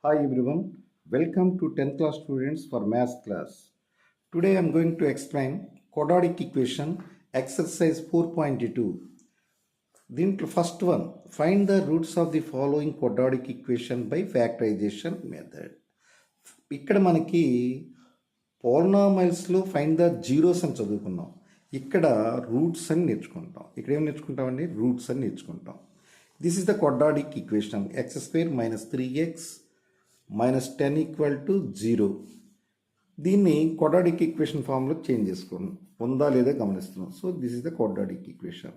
Hi everyone, welcome to 10th class students for math class. Today I am going to explain quadratic equation exercise 4.2. దీంట్లో first one find the roots of the following quadratic equation by factorization method. ఇక్కడ మనకి పాలినామియల్స్లో find the zeros అని చదువుకున్నాం. ఇక్కడ roots అని నేర్చుకుంటాం. ఇక్కడ ఏం నేర్చుకుంటామండి? రూట్స్ అని నేర్చుకుంటాం. This is the quadratic equation X square minus 3x minus 10 equal to 0. దీన్ని క్వాడ్రాటిక్ ఈక్వేషన్ ఫామ్లో చేంజ్ చేసుకోండి. ఉందా లేదా గమనిస్తున్నాం. So this is the quadratic equation.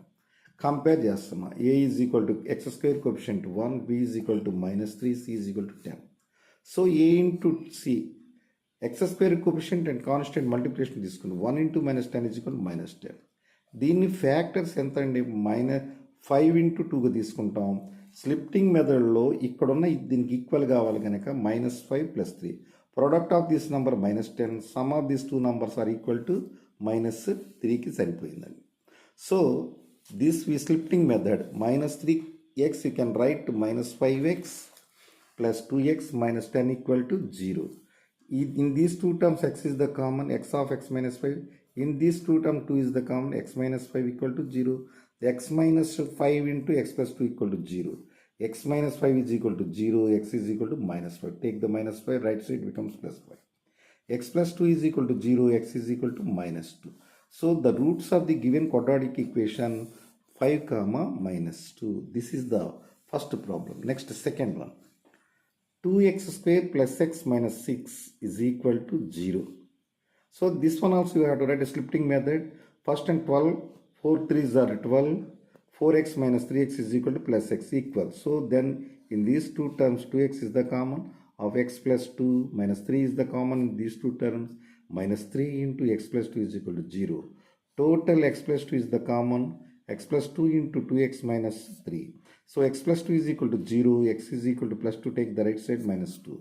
Compare చేస్తున్నా. A is equal to x square coefficient 1, b is equal to -3, c is equal to 10. So a into c x square coefficient and constant multiplication తీసుకుని 1 into -10 is equal to -10. దీన్ని factors ఎంత అండి? -5 into 2గా తీసుకుంటాం. Splitting మెథడ్లో ఇక్కడున్న దీనికి equal కావాలి కనుక -5 + 3. Product of this number -10. Sum of this 2 numbers are equal to -3కి సరిపోయిందండి. So this we splitting method -3x you can write -5x + 2x - 10 equal to 0. In these two terms x is the common, x of x - 5. In these two terms 2 is the common, x - 5 equal to 0. The x - 5 into x + 2 equal to 0. X - 5 is equal to 0, x is equal to -5. Take the -5, right side becomes +5. X + 2 is equal to 0, x is equal to -2. So the roots of the given quadratic equation 5, -2. This is the first problem. Next, second one. 2x square plus x minus 6 is equal to 0. So this one also you have to write a splitting method. First and 12, 4 3s are 12. 4x minus 3x is equal to plus x equal. So then in these two terms 2x is the common of x plus 2 minus 3 is the common in these two terms. Minus 3 into x plus 2 is equal to 0. Total x plus 2 is the common. X plus 2 into 2x minus 3. So x plus 2 is equal to 0. X is equal to plus 2. Take the right side -2.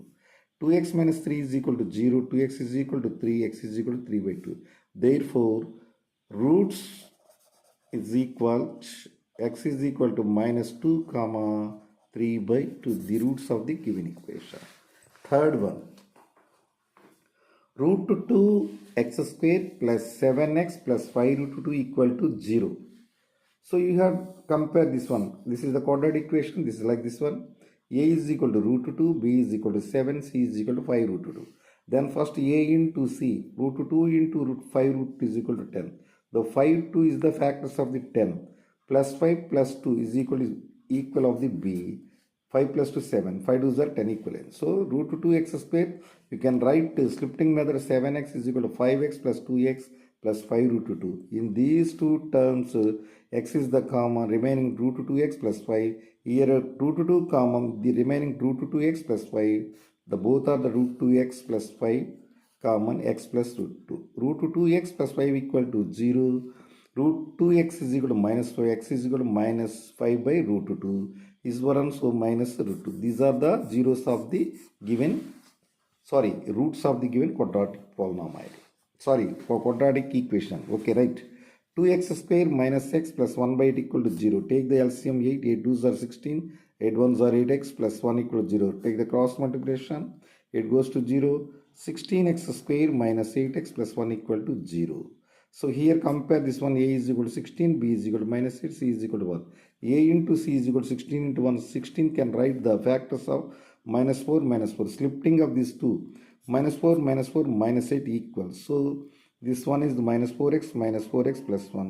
2x minus 3 is equal to 0. 2x is equal to 3. X is equal to 3/2. Therefore, roots is equal x is equal to -2, 3/2. The roots of the given equation. Third one. √2 x square plus 7x plus 5√2 equal to 0. So you have compare this one. This is the quadratic equation. This is like this one. A is equal to √2, B is equal to 7, C is equal to 5√2. Then first A into C. √2 into √5 is equal to 10. The 5, 2 is the factors of the 10. Plus 5 plus 2 is equal of the B. 5 plus 2 7. 5 2s are 10 equivalent. So √2x square you can write splitting method 7x is equal to 5x plus 2x plus 5√2. In these two terms x is the common, remaining √2x plus 5. Here √2 common, the remaining √2x plus 5. The both are the √2x plus 5 common, x plus √2. √2x plus 5 equal to 0. √2x is equal to -5. X is equal to -5/√2 is one, so -√2. These are the zeros of the given, roots of the given quadratic polynomial. For quadratic equation. Okay, right. 2x square minus x plus 1/8 equal to 0. Take the LCM 8. 8 2s are 16. 8 1s are 8x plus 1 equal to 0. Take the cross multiplication. It goes to 0. 16x square minus 8x plus 1 equal to 0. So here compare this one. A is equal to 16, B is equal to -8, C is equal to 1. A into C is equal to 16 into 1. 16 can write the factors of -4, -4. Splitting of these two. -4, -4, -8 equals. So this one is the -4x plus 1.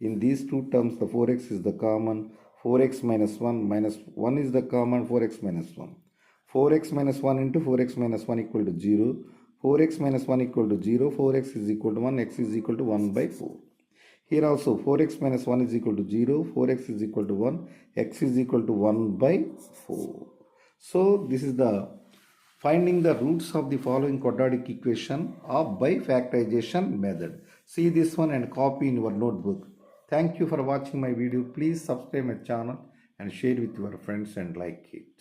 In these two terms the 4x is the common. 4x minus 1 is the common. 4x minus 1. 4x minus 1 into 4x minus 1 equal to 0. 4x minus 1 equal to 0. 4x is equal to 1. X is equal to 1/4. Here also 4x minus 1 is equal to 0. 4x is equal to 1. X is equal to 1/4. So this is the finding the roots of the following quadratic equation by factorization method. See this one and copy in your notebook. Thank you for watching my video. Please subscribe my channel and share with your friends and like it.